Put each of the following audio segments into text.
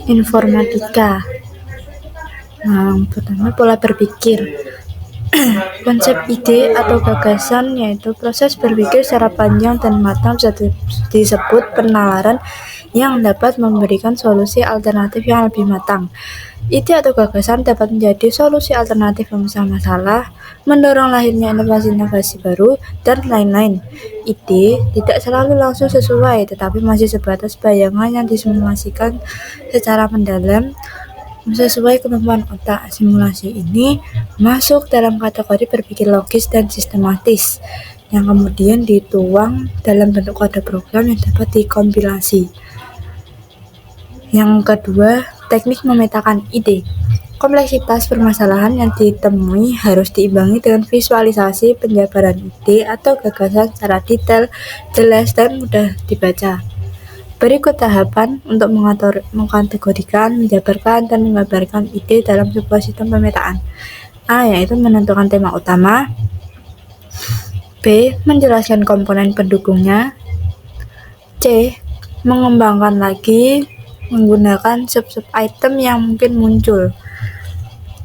Informatika. Yang pertama, pola berpikir. Konsep ide atau gagasan yaitu proses berpikir secara panjang dan matang disebut penalaran yang dapat memberikan solusi alternatif yang lebih matang. Ide atau gagasan dapat menjadi solusi alternatif pemecahan masalah, mendorong lahirnya inovasi-inovasi baru, dan lain-lain. Ide tidak selalu langsung sesuai, tetapi masih sebatas bayangan yang disimulasikan secara mendalam sesuai kemampuan otak. Simulasi ini masuk dalam kategori berpikir logis dan sistematis, yang kemudian dituang dalam bentuk kode program yang dapat dikompilasi. Yang kedua, teknik memetakan ide. Kompleksitas permasalahan yang ditemui harus diimbangi dengan visualisasi penjabaran ide atau gagasan secara detail, jelas, dan mudah dibaca. Berikut tahapan untuk mengkategorikan, menjabarkan, dan menggambarkan ide dalam sebuah sistem pemetaan. A. Yaitu menentukan tema utama. B. Menjelaskan komponen pendukungnya. C. Mengembangkan lagi menggunakan sub-sub item yang mungkin muncul.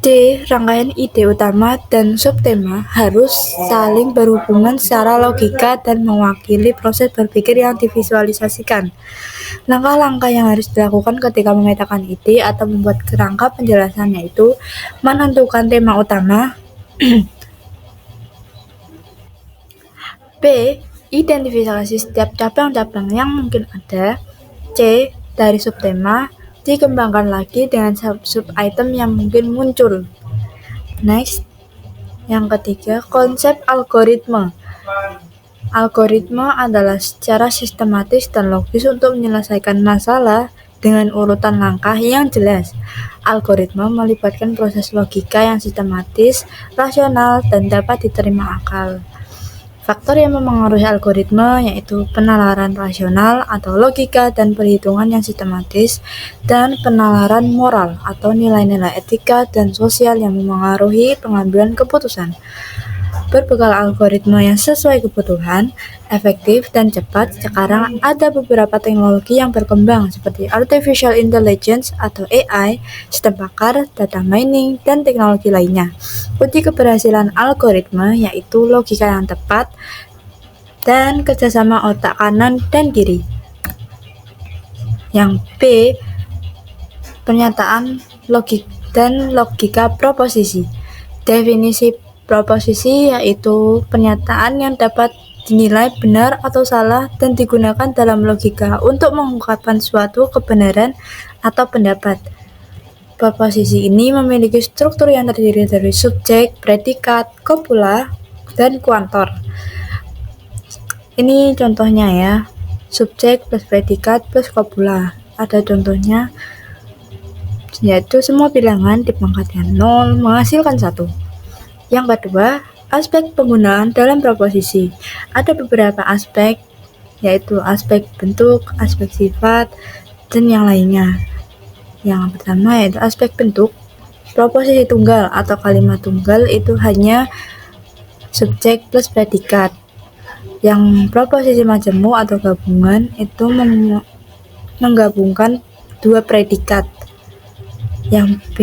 D. Rangkaian ide utama dan subtema harus saling berhubungan secara logika dan mewakili proses berpikir yang divisualisasikan. Langkah-langkah yang harus dilakukan ketika memetakan ide atau membuat kerangka penjelasan yaitu menentukan tema utama. B. Identifikasi setiap cabang-cabang yang mungkin ada. C. Dari subtema dikembangkan lagi dengan sub-item yang mungkin muncul. Next, yang ketiga, konsep algoritma. Algoritma adalah secara sistematis dan logis untuk menyelesaikan masalah dengan urutan langkah yang jelas. Algoritma melibatkan proses logika yang sistematis, rasional, dan dapat diterima akal. Faktor yang memengaruhi algoritma yaitu penalaran rasional atau logika dan perhitungan yang sistematis, dan penalaran moral atau nilai-nilai etika dan sosial yang memengaruhi pengambilan keputusan. Berbekal algoritma yang sesuai kebutuhan, efektif, dan cepat, sekarang ada beberapa teknologi yang berkembang seperti Artificial Intelligence atau AI, sistem pakar, data mining, dan teknologi lainnya. Kunci keberhasilan algoritma yaitu logika yang tepat dan kerjasama otak kanan dan kiri. Yang B, pernyataan logik dan logika proposisi. Definisi proposisi yaitu pernyataan yang dapat dinilai benar atau salah dan digunakan dalam logika untuk mengungkapkan suatu kebenaran atau pendapat. Proposisi ini memiliki struktur yang terdiri dari subjek, predikat, kopula, dan kuantor. Ini contohnya ya, subjek plus predikat plus kopula. Ada contohnya, yaitu semua bilangan dipangkatkan 0 menghasilkan 1. Yang kedua, aspek penggunaan dalam proposisi. Ada beberapa aspek, yaitu aspek bentuk, aspek sifat, dan yang lainnya. Yang pertama yaitu aspek bentuk. Proposisi tunggal atau kalimat tunggal itu hanya subjek plus predikat. Yang proposisi majemuk atau gabungan itu menggabungkan dua predikat. Yang B,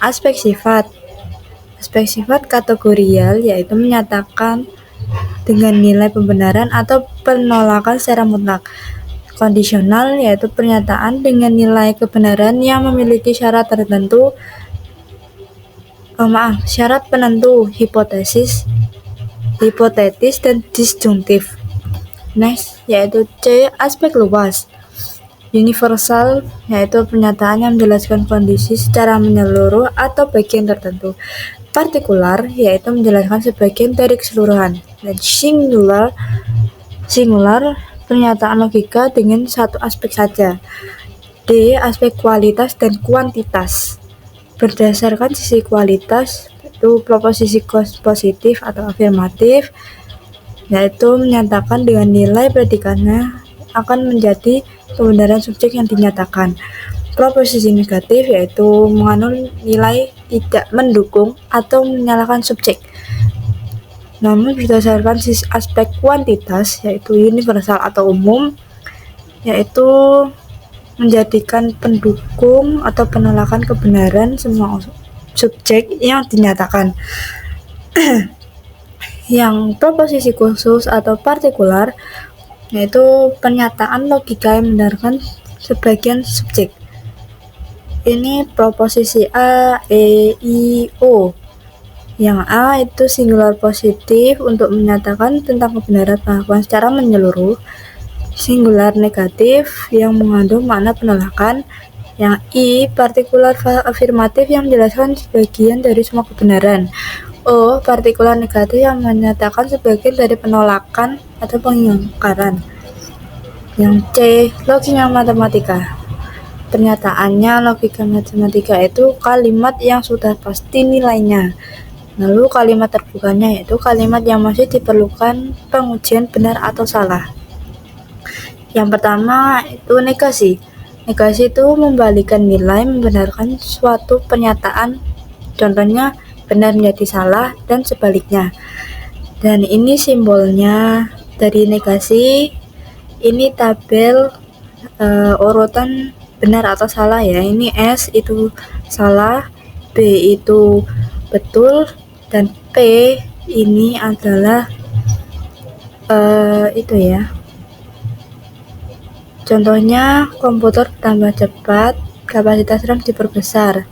aspek sifat. Aspek sifat kategorial yaitu menyatakan dengan nilai pembenaran atau penolakan secara mutlak. Kondisional yaitu pernyataan dengan nilai kebenaran yang memiliki syarat tertentu. Syarat penentu, hipotetis dan disjungtif. Next, yaitu C, aspek luas. Universal yaitu pernyataan yang menjelaskan kondisi secara menyeluruh atau bagian tertentu. Partikular yaitu menjelaskan sebagian dari keseluruhan. Dan singular pernyataan logika dengan satu aspek saja. D, aspek kualitas dan kuantitas. Berdasarkan sisi kualitas itu proposisi positif atau afirmatif yaitu menyatakan dengan nilai predikatnya akan menjadi kebenaran subjek yang dinyatakan. Proposisi negatif yaitu mengandung nilai tidak mendukung atau menyalahkan subjek. Namun berdasarkan aspek kuantitas yaitu universal atau umum, yaitu menjadikan pendukung atau penolakan kebenaran semua subjek yang dinyatakan. Yang proposisi khusus atau partikular yaitu pernyataan logika yang membenarkan sebagian subjek. Ini proposisi A, E, I, O. Yang A itu singular positif untuk menyatakan tentang kebenaran pengetahuan secara menyeluruh. Singular negatif yang mengandung makna penolakan. Yang I partikular afirmatif yang menjelaskan sebagian dari semua kebenaran. O partikular negatif yang menyatakan sebagian dari penolakan atau pengingkaran. Yang C logika matematika. Pernyataannya logika matematika itu kalimat yang sudah pasti nilainya. Lalu kalimat terbukanya yaitu kalimat yang masih diperlukan pengujian benar atau salah. Yang pertama itu negasi. Negasi itu membalikan nilai membenarkan suatu pernyataan. Contohnya benar menjadi salah dan sebaliknya. Dan ini simbolnya dari negasi. Ini tabel urutan benar atau salah ya. Ini S itu salah, B itu betul, dan P ini adalah itu ya. Contohnya komputer tambah cepat, kapasitas RAM diperbesar.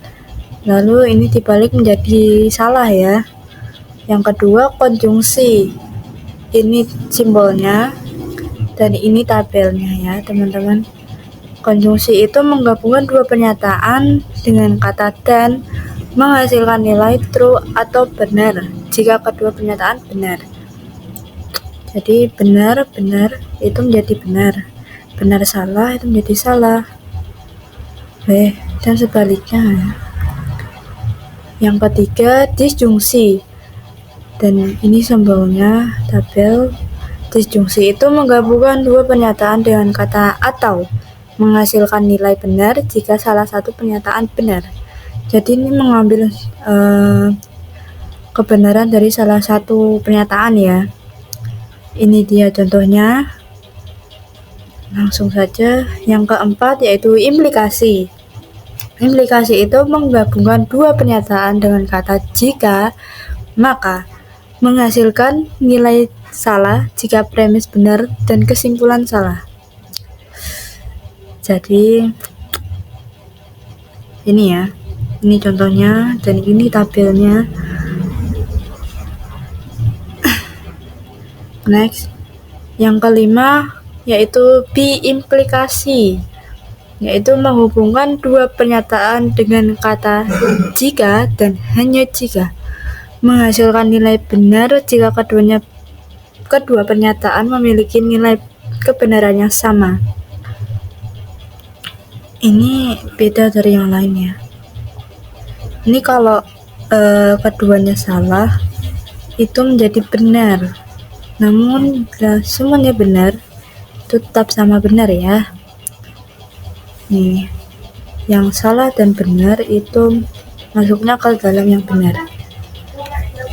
Lalu ini dibalik menjadi salah ya. Yang kedua konjungsi. Ini simbolnya dan ini tabelnya ya teman-teman. Konjungsi itu menggabungkan dua pernyataan dengan kata dan menghasilkan nilai true atau benar jika kedua pernyataan benar. Jadi benar itu menjadi benar salah itu menjadi salah. Dan sebaliknya. Yang ketiga disjungsi. Dan ini simbolnya tabel. Disjungsi itu menggabungkan dua pernyataan dengan kata atau menghasilkan nilai benar jika salah satu pernyataan benar. Jadi ini mengambil kebenaran dari salah satu pernyataan ya. Ini dia contohnya. Langsung saja. Yang keempat yaitu implikasi. Implikasi itu menggabungkan dua pernyataan dengan kata jika, maka menghasilkan nilai salah jika premis benar dan kesimpulan salah. Jadi ini ya, ini contohnya dan ini tabelnya. Next, yang kelima yaitu biimplikasi, yaitu menghubungkan dua pernyataan dengan kata jika dan hanya jika, menghasilkan nilai benar jika kedua pernyataan memiliki nilai kebenaran yang sama. Ini beda dari yang lainnya. Ini kalau keduanya salah itu menjadi benar. Namun bila semuanya benar itu tetap sama benar ya. Nih, yang salah dan benar itu masuknya ke dalam yang benar.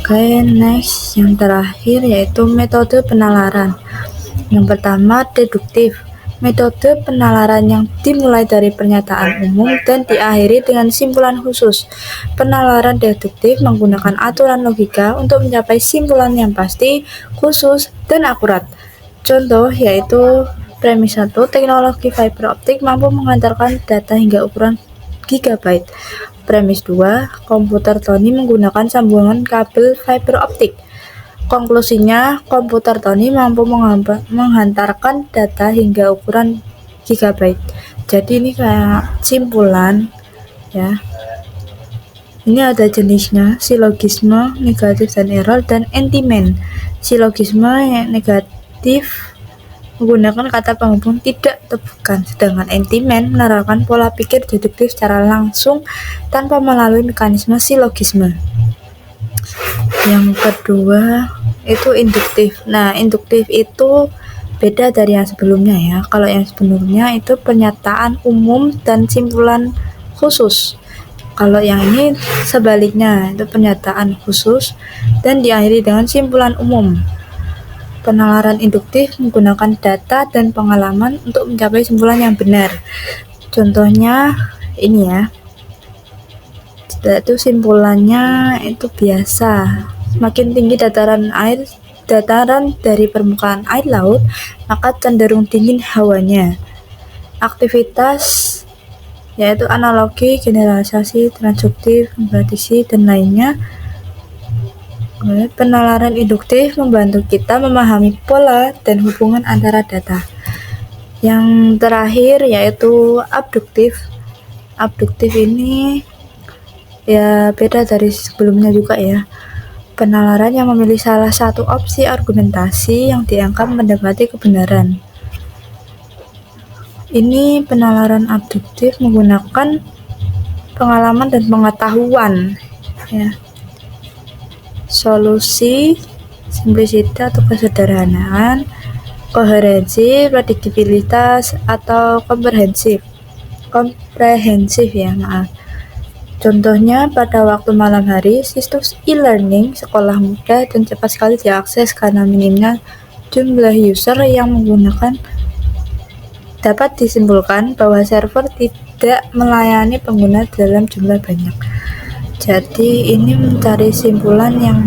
Oke, next yang terakhir yaitu metode penalaran. Yang pertama deduktif. Metode penalaran yang dimulai dari pernyataan umum dan diakhiri dengan simpulan khusus. Penalaran deduktif menggunakan aturan logika untuk mencapai simpulan yang pasti, khusus, dan akurat. Contoh yaitu premis 1, teknologi fiber optik mampu mengantarkan data hingga ukuran gigabyte. Premis 2, komputer Tony menggunakan sambungan kabel fiber optik. Konklusinya, komputer Tony mampu menghantarkan data hingga ukuran gigabyte. Jadi ini kayak simpulan ya. Ini ada jenisnya, silogisme, negatif dan error, dan entimen. Silogisme yang negatif menggunakan kata penghubung tidak atau bukan, sedangkan entimen menerapkan pola pikir deduktif secara langsung tanpa melalui mekanisme silogisme. Yang kedua itu induktif. Nah, induktif itu beda dari yang sebelumnya ya. Kalau yang sebelumnya itu pernyataan umum dan simpulan khusus. Kalau yang ini sebaliknya, itu pernyataan khusus dan diakhiri dengan simpulan umum. Penalaran induktif menggunakan data dan pengalaman untuk mencapai simpulan yang benar. Contohnya ini ya, itu simpulannya itu biasa. Semakin tinggi dataran dari permukaan air laut, maka cenderung dingin hawanya. Aktivitas yaitu analogi, generalisasi, transduktif, kompetisi, dan lainnya. Penalaran induktif membantu kita memahami pola dan hubungan antara data. Yang terakhir yaitu abduktif. Abduktif ini ya beda dari sebelumnya juga ya. Penalaran yang memilih salah satu opsi argumentasi yang dianggap mendekati kebenaran. Ini penalaran abduktif menggunakan pengalaman dan pengetahuan ya. Solusi, simplicity atau kesederhanaan, koherensi, prediktibilitas atau komprehensif ya, maaf. Contohnya pada waktu malam hari, sistem e-learning sekolah mudah dan cepat sekali diakses karena minimnya jumlah user yang menggunakan. Dapat disimpulkan bahwa server tidak melayani pengguna dalam jumlah banyak. Jadi ini mencari simpulan yang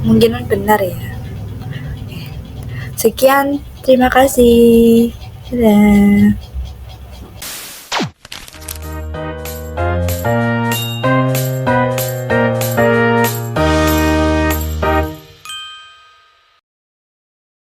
mungkin benar ya. Sekian, terima kasih. Dadah.